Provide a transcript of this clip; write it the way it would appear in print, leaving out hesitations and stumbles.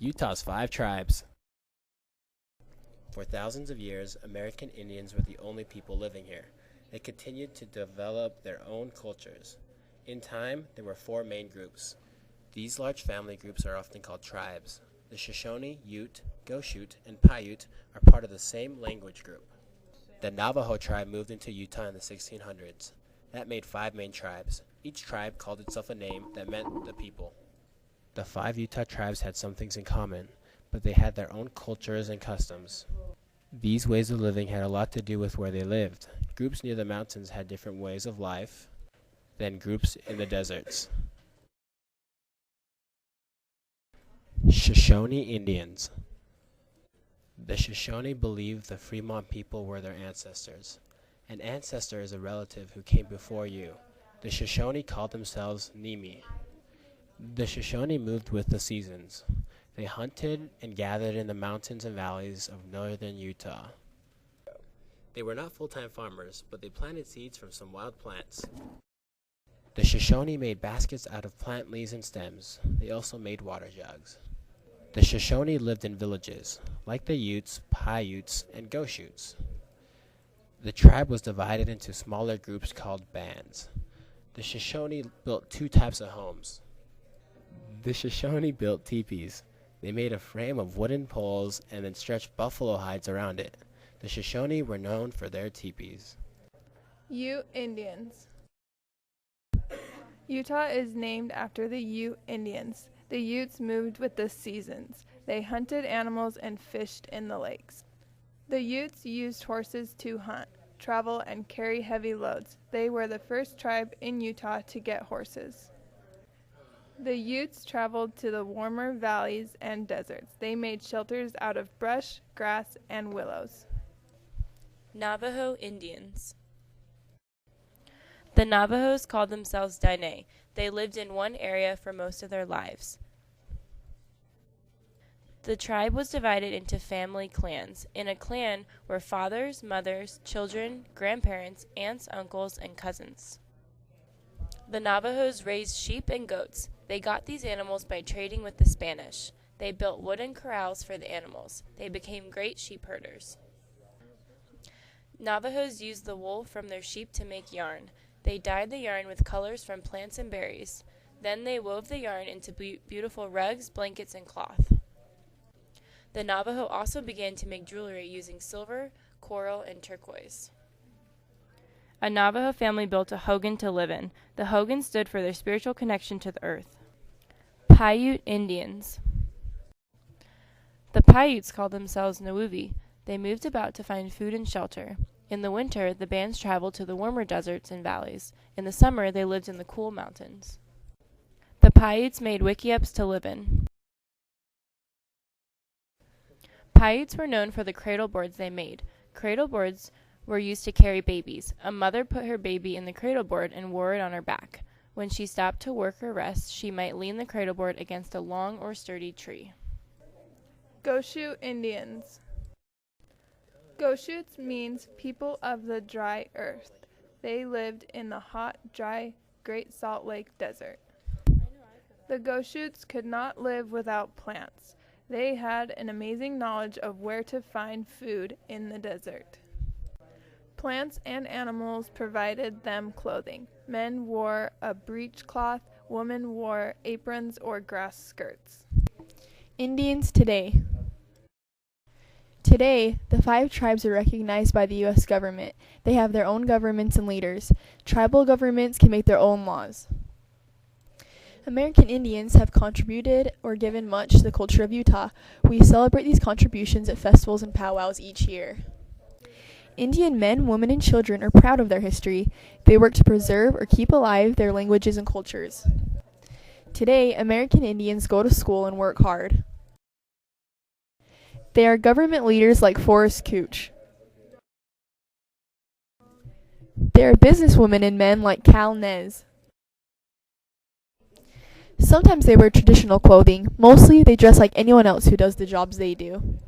Utah's 5 tribes. For thousands of years, American Indians were the only people living here. They continued to develop their own cultures. In time, there were 4 main groups. These large family groups are often called tribes. The Shoshone, Ute, Goshute, and Paiute are part of the same language group. The Navajo tribe moved into Utah in the 1600s. That made 5 main tribes. Each tribe called itself a name that meant the people. The 5 Utah tribes had some things in common, but they had their own cultures and customs. These ways of living had a lot to do with where they lived. Groups near the mountains had different ways of life than groups in the deserts. Shoshone Indians. The Shoshone believed the Fremont people were their ancestors. An ancestor is a relative who came before you. The Shoshone called themselves Nimi. The Shoshone moved with the seasons. They hunted and gathered in the mountains and valleys of northern Utah. They were not full-time farmers, but they planted seeds from some wild plants. The Shoshone made baskets out of plant leaves and stems. They also made water jugs. The Shoshone lived in villages, like the Utes, Paiutes, and Goshutes. The tribe was divided into smaller groups called bands. The Shoshone built 2 types of homes. The Shoshone built teepees. They made a frame of wooden poles and then stretched buffalo hides around it. The Shoshone were known for their teepees. Ute Indians. Utah is named after the Ute Indians. The Utes moved with the seasons. They hunted animals and fished in the lakes. The Utes used horses to hunt, travel, and carry heavy loads. They were the first tribe in Utah to get horses. The Utes traveled to the warmer valleys and deserts. They made shelters out of brush, grass, and willows. Navajo Indians. The Navajos called themselves Dine. They lived in one area for most of their lives. The tribe was divided into family clans. In a clan were fathers, mothers, children, grandparents, aunts, uncles, and cousins. The Navajos raised sheep and goats. They got these animals by trading with the Spanish. They built wooden corrals for the animals. They became great sheep herders. Navajos used the wool from their sheep to make yarn. They dyed the yarn with colors from plants and berries. Then they wove the yarn into beautiful rugs, blankets, and cloth. The Navajo also began to make jewelry using silver, coral, and turquoise. A Navajo family built a hogan to live in. The hogan stood for their spiritual connection to the earth. Paiute Indians. The Paiutes called themselves Nawuvi. They moved about to find food and shelter. In the winter, the bands traveled to the warmer deserts and valleys. In the summer, they lived in the cool mountains. The Paiutes made wickiups to live in. Paiutes were known for the cradle boards they made. Cradle boards were used to carry babies. A mother put her baby in the cradle board and wore it on her back. When she stopped to work or rest, she might lean the cradle board against a long or sturdy tree. Goshute Indians. Goshutes means people of the dry earth. They lived in the hot, dry Great Salt Lake Desert. The Goshutes could not live without plants. They had an amazing knowledge of where to find food in the desert. Plants and animals provided them clothing. Men wore a breechcloth, women wore aprons or grass skirts. Indians today. Today, the 5 tribes are recognized by the U.S. government. They have their own governments and leaders. Tribal governments can make their own laws. American Indians have contributed or given much to the culture of Utah. We celebrate these contributions at festivals and powwows each year. Indian men, women, and children are proud of their history. They work to preserve or keep alive their languages and cultures. Today, American Indians go to school and work hard. They are government leaders like Forrest Cooch. They are businesswomen and men like Cal Nez. Sometimes they wear traditional clothing. Mostly they dress like anyone else who does the jobs they do.